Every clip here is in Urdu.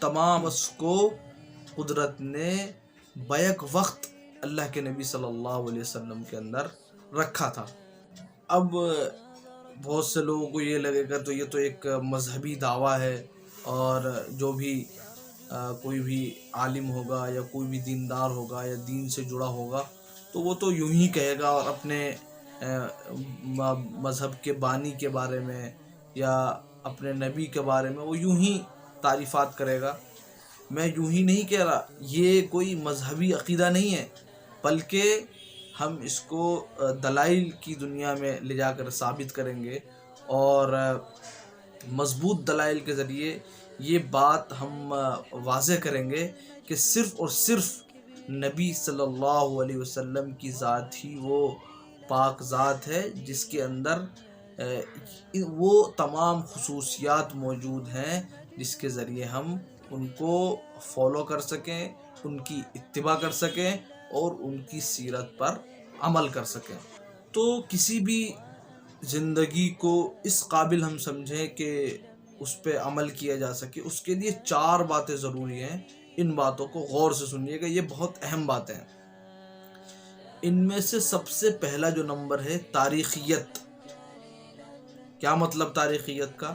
تمام اس کو قدرت نے بیک وقت اللہ کے نبی صلی اللہ علیہ وسلم کے اندر رکھا تھا۔ اب بہت سے لوگوں کو یہ لگے گا تو یہ تو ایک مذہبی دعویٰ ہے، اور جو بھی کوئی بھی عالم ہوگا یا کوئی بھی دیندار ہوگا یا دین سے جڑا ہوگا تو وہ تو یوں ہی کہے گا، اور اپنے مذہب کے بانی کے بارے میں یا اپنے نبی کے بارے میں وہ یوں ہی تعریفات کرے گا۔ میں یوں ہی نہیں کہہ رہا، یہ کوئی مذہبی عقیدہ نہیں ہے، بلکہ ہم اس کو دلائل کی دنیا میں لے جا کر ثابت کریں گے، اور مضبوط دلائل کے ذریعے یہ بات ہم واضح کریں گے کہ صرف اور صرف نبی صلی اللہ علیہ وسلم کی ذات ہی وہ پاک ذات ہے جس کے اندر وہ تمام خصوصیات موجود ہیں جس کے ذریعے ہم ان کو فالو کر سکیں، ان کی اتباع کر سکیں اور ان کی سیرت پر عمل کر سکیں۔ تو کسی بھی زندگی کو اس قابل ہم سمجھیں کہ اس پہ عمل کیا جا سکے، اس کے لیے 4 باتیں ضروری ہیں۔ ان باتوں کو غور سے سنیے گا، یہ بہت اہم باتیں ہیں۔ ان میں سے سب سے پہلا جو نمبر ہے تاریخیت۔ کیا مطلب تاریخیت کا؟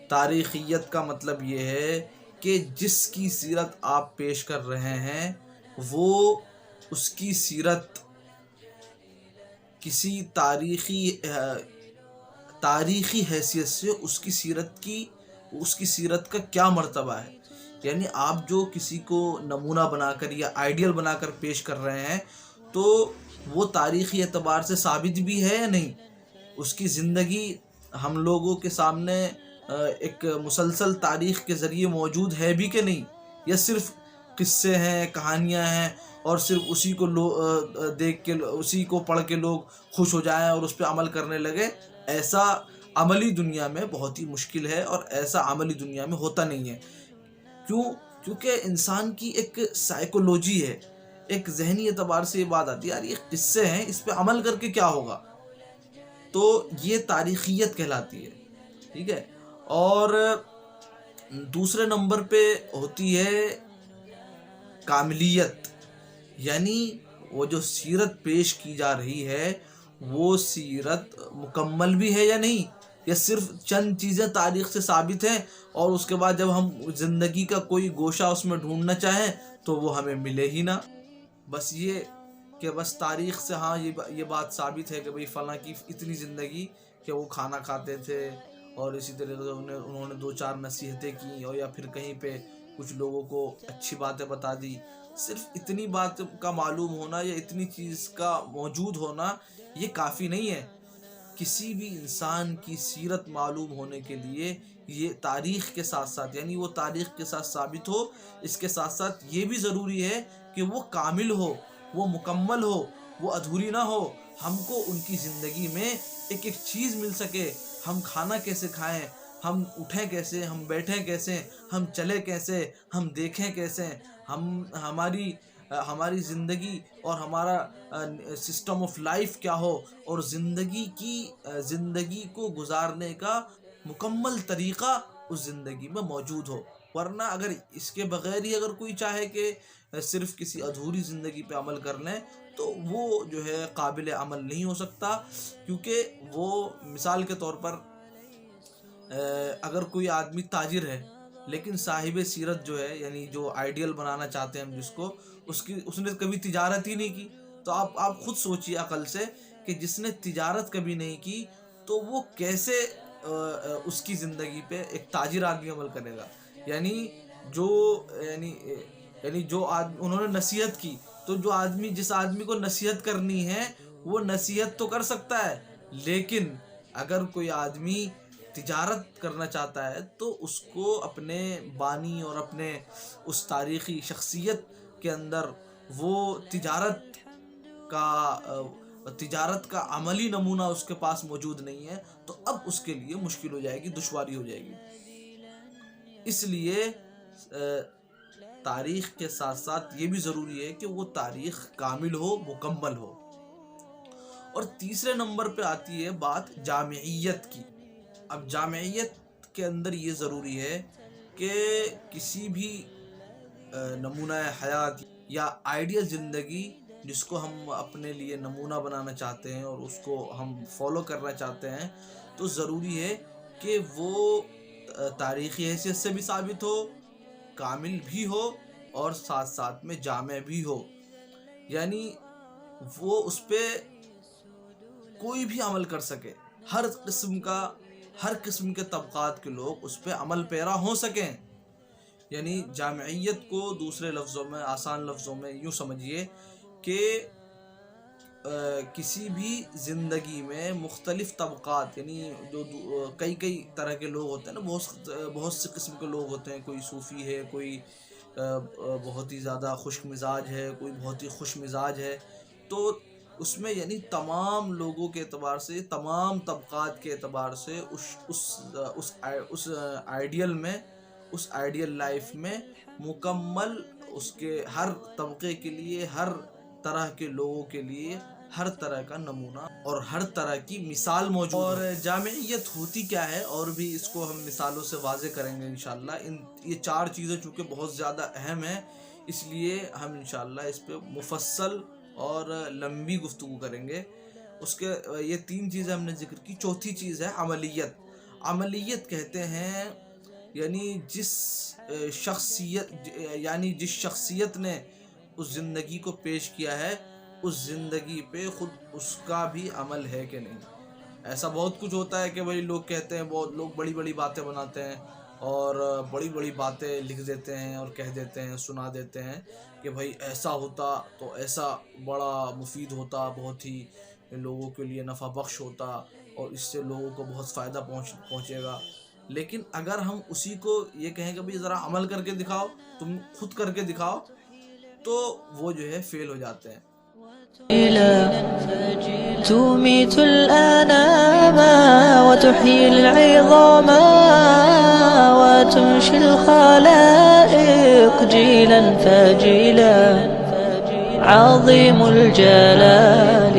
تاریخیت کا مطلب یہ ہے کہ جس کی سیرت آپ پیش کر رہے ہیں وہ اس کی سیرت کسی تاریخی حیثیت سے اس کی سیرت کا کیا مرتبہ ہے۔ یعنی آپ جو کسی کو نمونہ بنا کر یا آئیڈیل بنا کر پیش کر رہے ہیں تو وہ تاریخی اعتبار سے ثابت بھی ہے یا نہیں، اس کی زندگی ہم لوگوں کے سامنے ایک مسلسل تاریخ کے ذریعے موجود ہے بھی کہ نہیں، یا صرف قصے ہیں، کہانیاں ہیں، اور صرف اسی کو دیکھ کے اسی کو پڑھ کے لوگ خوش ہو جائیں اور اس پہ عمل کرنے لگے۔ ایسا عملی دنیا میں بہت ہی مشکل ہے، اور ایسا عملی دنیا میں ہوتا نہیں ہے۔ کیونکہ انسان کی ایک سائیکولوجی ہے، ایک ذہنی اعتبار سے یہ بات آتی ہے یار یہ قصے ہیں، اس پہ عمل کر کے کیا ہوگا، تو یہ تاریخیت کہلاتی ہے، ٹھیک ہے۔ اور دوسرے نمبر پہ ہوتی ہے کاملیت، یعنی وہ جو سیرت پیش کی جا رہی ہے وہ سیرت مکمل بھی ہے یا نہیں، یا صرف چند چیزیں تاریخ سے ثابت ہیں اور اس کے بعد جب ہم زندگی کا کوئی گوشہ اس میں ڈھونڈنا چاہیں تو وہ ہمیں ملے ہی نہ۔ بس یہ کہ بس تاریخ سے ہاں یہ بات ثابت ہے کہ بھئی فلاں کی اتنی زندگی کہ وہ کھانا کھاتے تھے اور اسی طریقے سے انہوں نے 2-4 نصیحتیں کی، اور یا پھر کہیں پہ کچھ لوگوں کو اچھی باتیں بتا دی۔ صرف اتنی بات کا معلوم ہونا یا اتنی چیز کا موجود ہونا یہ کافی نہیں ہے۔ کسی بھی انسان کی سیرت معلوم ہونے کے لیے یہ تاریخ کے ساتھ ساتھ، یعنی وہ تاریخ کے ساتھ ثابت ہو، اس کے ساتھ ساتھ یہ بھی ضروری ہے کہ وہ کامل ہو، وہ مکمل ہو، وہ ادھوری نہ ہو۔ ہم کو ان کی زندگی میں ایک ایک چیز مل سکے، ہم کھانا کیسے کھائیں، ہم اٹھیں کیسے، ہم بیٹھیں کیسے، ہم چلے کیسے، ہم دیکھیں کیسے، ہماری زندگی اور ہمارا سسٹم آف لائف کیا ہو، اور زندگی کو گزارنے کا مکمل طریقہ اس زندگی میں موجود ہو۔ ورنہ اگر اس کے بغیر ہی اگر کوئی چاہے کہ صرف کسی ادھوری زندگی پہ عمل کر لیں تو وہ جو ہے قابل عمل نہیں ہو سکتا، کیونکہ وہ مثال کے طور پر اگر کوئی آدمی تاجر ہے لیکن صاحب سیرت جو ہے، یعنی جو آئیڈیل بنانا چاہتے ہیں ہم جس کو، اس نے کبھی تجارت ہی نہیں کی، تو آپ خود سوچئے عقل سے کہ جس نے تجارت کبھی نہیں کی تو وہ کیسے اس کی زندگی پہ ایک تاجر آدمی عمل کرے گا۔ یعنی جو انہوں نے نصیحت کی، تو جس آدمی کو نصیحت کرنی ہے وہ نصیحت تو کر سکتا ہے، لیکن اگر کوئی آدمی تجارت کرنا چاہتا ہے تو اس کو اپنے بانی اور اپنے اس تاریخی شخصیت کے اندر وہ تجارت کا عملی نمونہ اس کے پاس موجود نہیں ہے، تو اب اس کے لیے مشکل ہو جائے گی، دشواری ہو جائے گی۔ اس لیے تاریخ کے ساتھ ساتھ یہ بھی ضروری ہے کہ وہ تاریخ کامل ہو، مکمل ہو۔ اور تیسرے نمبر پہ آتی ہے بات جامعیت کی۔ اب جامعیت کے اندر یہ ضروری ہے کہ کسی بھی نمونہ حیات یا آئیڈیل زندگی جس کو ہم اپنے لیے نمونہ بنانا چاہتے ہیں اور اس کو ہم فالو کرنا چاہتے ہیں، تو ضروری ہے کہ وہ تاریخی حیثیت سے بھی ثابت ہو، کامل بھی ہو، اور ساتھ ساتھ میں جامع بھی ہو. یعنی وہ اس پہ کوئی بھی عمل کر سکے، ہر قسم کے طبقات کے لوگ اس پہ عمل پیرا ہو سکیں. یعنی جامعیت کو دوسرے لفظوں میں، آسان لفظوں میں یوں سمجھیے کہ کسی بھی زندگی میں مختلف طبقات، یعنی جو کئی طرح کے لوگ ہوتے ہیں نا، بہت سے قسم کے لوگ ہوتے ہیں. کوئی صوفی ہے، کوئی بہت ہی زیادہ خشک مزاج ہے، کوئی بہت ہی خوش مزاج ہے. تو اس میں یعنی تمام لوگوں کے اعتبار سے، تمام طبقات کے اعتبار سے اس آئیڈیل میں، اس آئیڈیل لائف میں مکمل اس کے ہر طبقے کے لیے، ہر طرح کے لوگوں کے لیے ہر طرح کا نمونہ اور ہر طرح کی مثال موجود ہے. اور جامعیت ہوتی کیا ہے، اور بھی اس کو ہم مثالوں سے واضح کریں گے انشاءاللہ. یہ 4 چیزیں چونکہ بہت زیادہ اہم ہیں، اس لیے ہم انشاءاللہ اس پہ مفصل اور لمبی گفتگو کریں گے. یہ 3 چیزیں ہم نے ذکر کی. چوتھی چیز ہے عملیت. عملیت کہتے ہیں یعنی جس شخصیت نے اس زندگی کو پیش کیا ہے، اس زندگی پہ خود اس کا بھی عمل ہے کہ نہیں. ایسا بہت کچھ ہوتا ہے کہ بھائی لوگ کہتے ہیں، بہت لوگ بڑی بڑی باتیں بناتے ہیں اور بڑی بڑی باتیں لکھ دیتے ہیں اور کہہ دیتے ہیں، سنا دیتے ہیں کہ بھائی ایسا ہوتا تو ایسا بڑا مفید ہوتا، بہت ہی لوگوں کے لیے نفع بخش ہوتا اور اس سے لوگوں کو بہت فائدہ پہنچے گا. لیکن اگر ہم اسی کو یہ کہیں کہ بھئی ذرا عمل کر کے دکھاؤ، تم خود کر کے دکھاؤ، تو وہ جو ہے فیل ہو جاتے ہیں. تميت الأنام وتحيي العظام وتنشي الخلائق جيلا فجيلا عظيم الجلال